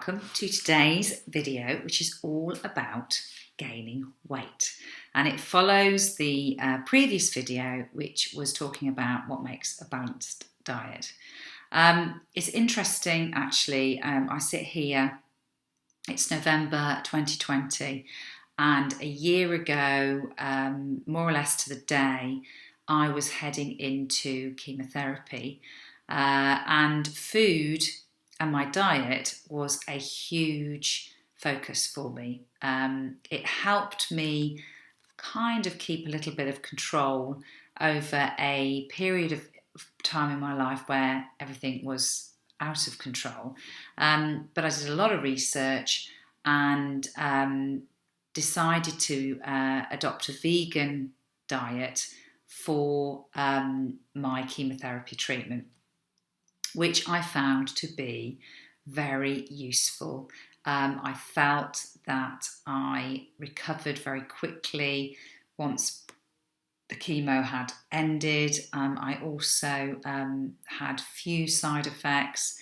welcome to today's video, which is all about gaining weight. And it follows the previous video, which was talking about what makes a balanced diet. It's interesting, actually. I sit here, it's November 2020, and a year ago, more or less to the day, I was heading into chemotherapy, and food and my diet was a huge focus for me. It helped me kind of keep a little bit of control over a period of time in my life where everything was out of control. But I did a lot of research and decided to adopt a vegan diet for my chemotherapy treatment, which I found to be very useful. I felt that I recovered very quickly once the chemo had ended. I also had few side effects,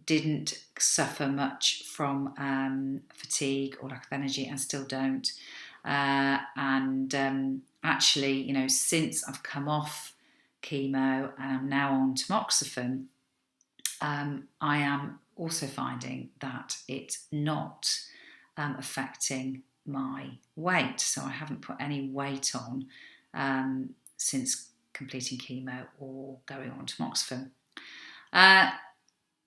didn't suffer much from fatigue or lack of energy, and still don't. Actually, you know, since I've come off chemo and I'm now on tamoxifen, I am also finding that it's not affecting my weight. So I haven't put any weight on since completing chemo or going on tamoxifen. And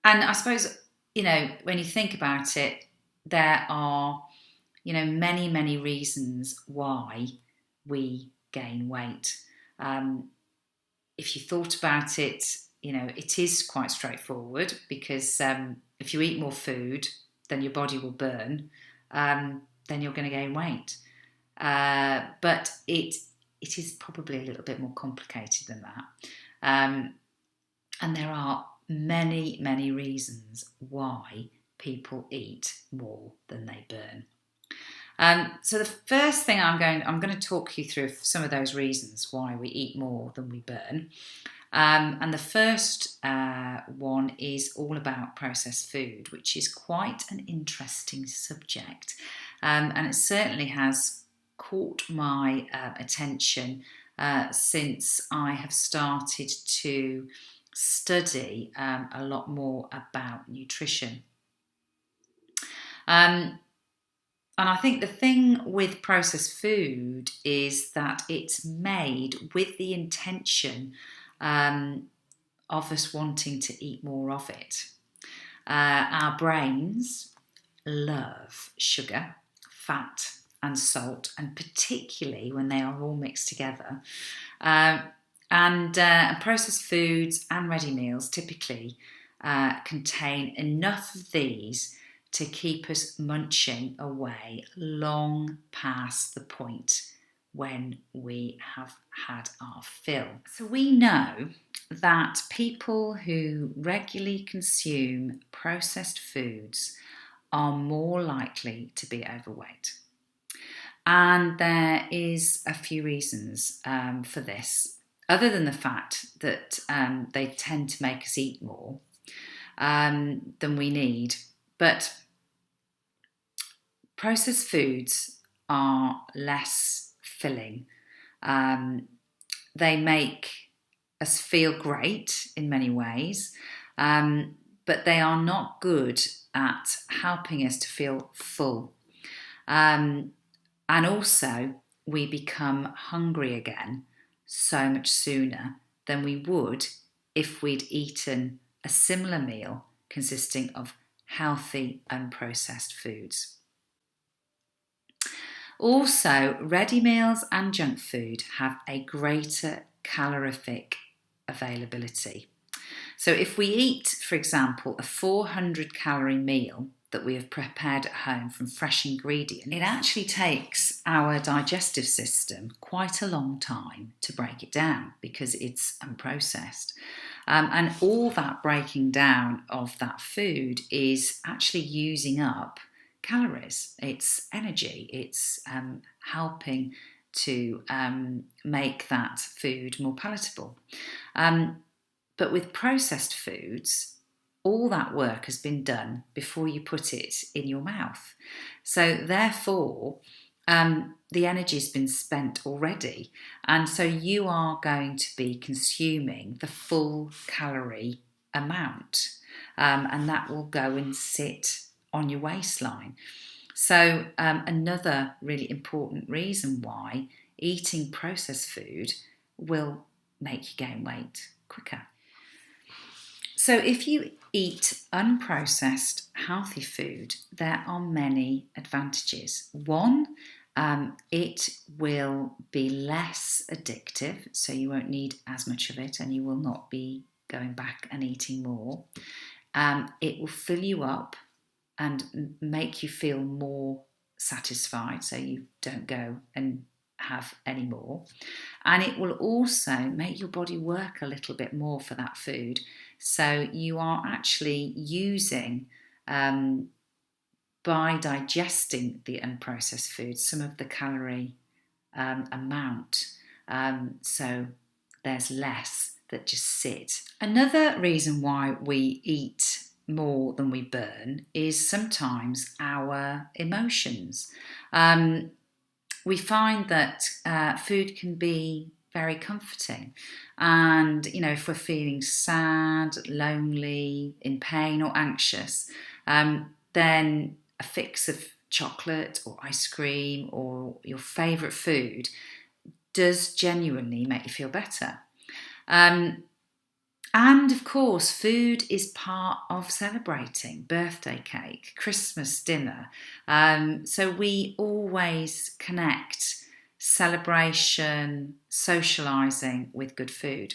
I suppose, you know, when you think about it, there are, you know, many, many reasons why we gain weight. If you thought about it, you know, it is quite straightforward, because if you eat more food, then your body will burn, then you're going to gain weight. But it is probably a little bit more complicated than that. And there are many, many reasons why people eat more than they burn. So the first thing I'm going to talk you through some of those reasons why we eat more than we burn. And the first one is all about processed food, which is quite an interesting subject. And it certainly has caught my attention since I have started to study a lot more about nutrition. And I think the thing with processed food is that it's made with the intention of us wanting to eat more of it. Our brains love sugar, fat and salt, and particularly when they are all mixed together. And processed foods and ready meals typically contain enough of these to keep us munching away long past the point when we have had our fill. So we know that people who regularly consume processed foods are more likely to be overweight. And there is a few reasons for this, other than the fact that they tend to make us eat more than we need. But processed foods are less filling. They make us feel great in many ways, but they are not good at helping us to feel full. And also, we become hungry again so much sooner than we would if we'd eaten a similar meal consisting of healthy, unprocessed foods. Also, ready meals and junk food have a greater calorific availability. So if we eat, for example, a 400 calorie meal that we have prepared at home from fresh ingredients, it actually takes our digestive system quite a long time to break it down because it's unprocessed. And all that breaking down of that food is actually using up calories. It's energy. It's helping to make that food more palatable. But with processed foods, all that work has been done before you put it in your mouth. So therefore, the energy's been spent already. And so you are going to be consuming the full calorie amount. And that will go and sit on your waistline. So another really important reason why eating processed food will make you gain weight quicker. So if you eat unprocessed healthy food, there are many advantages. One, it will be less addictive, so you won't need as much of it and you will not be going back and eating more. It will fill you up and make you feel more satisfied, so you don't go and have any more. And it will also make your body work a little bit more for that food. So you are actually using, by digesting the unprocessed food, some of the calorie amount. So there's less that just sit. Another reason why we eat more than we burn is sometimes our emotions. We find that food can be very comforting, and if we're feeling sad, lonely, in pain or anxious, then a fix of chocolate or ice cream or your favourite food does genuinely make you feel better. And of course, food is part of celebrating birthday cake, Christmas dinner. So we always connect celebration, socialising with good food.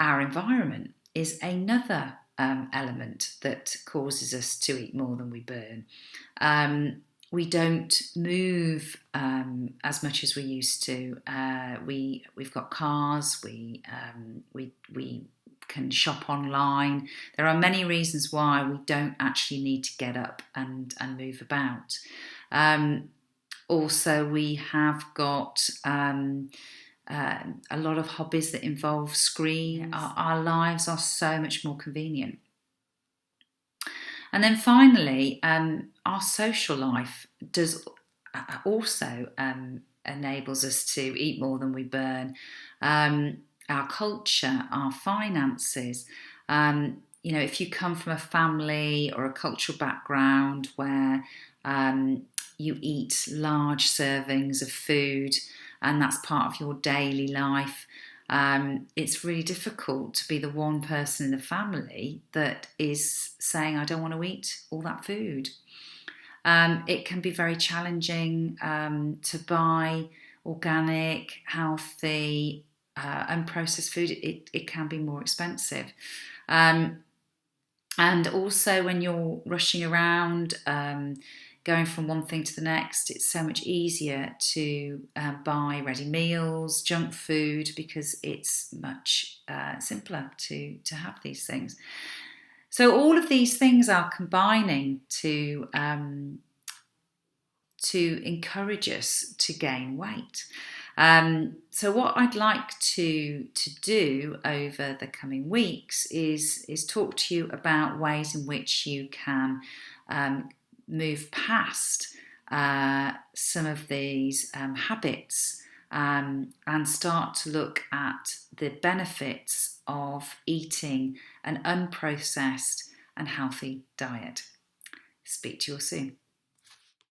Our environment is another element that causes us to eat more than we burn. We don't move as much as we used to. We've got cars. We can shop online. There are many reasons why we don't actually need to get up and move about. Also, we have got a lot of hobbies that involve screen. Yes. Our lives are so much more convenient. And then finally, our social life does also enables us to eat more than we burn. Our culture, our finances. If you come from a family or a cultural background where you eat large servings of food and that's part of your daily life, it's really difficult to be the one person in the family that is saying, I don't want to eat all that food. It can be very challenging to buy organic, healthy, unprocessed food. It can be more expensive. And also when you're rushing around, going from one thing to the next, it's so much easier to buy ready meals, junk food, because it's much simpler to have these things. So all of these things are combining to encourage us to gain weight. So what I'd like to do over the coming weeks is talk to you about ways in which you can move past some of these habits and start to look at the benefits of eating an unprocessed and healthy diet. Speak to you all soon.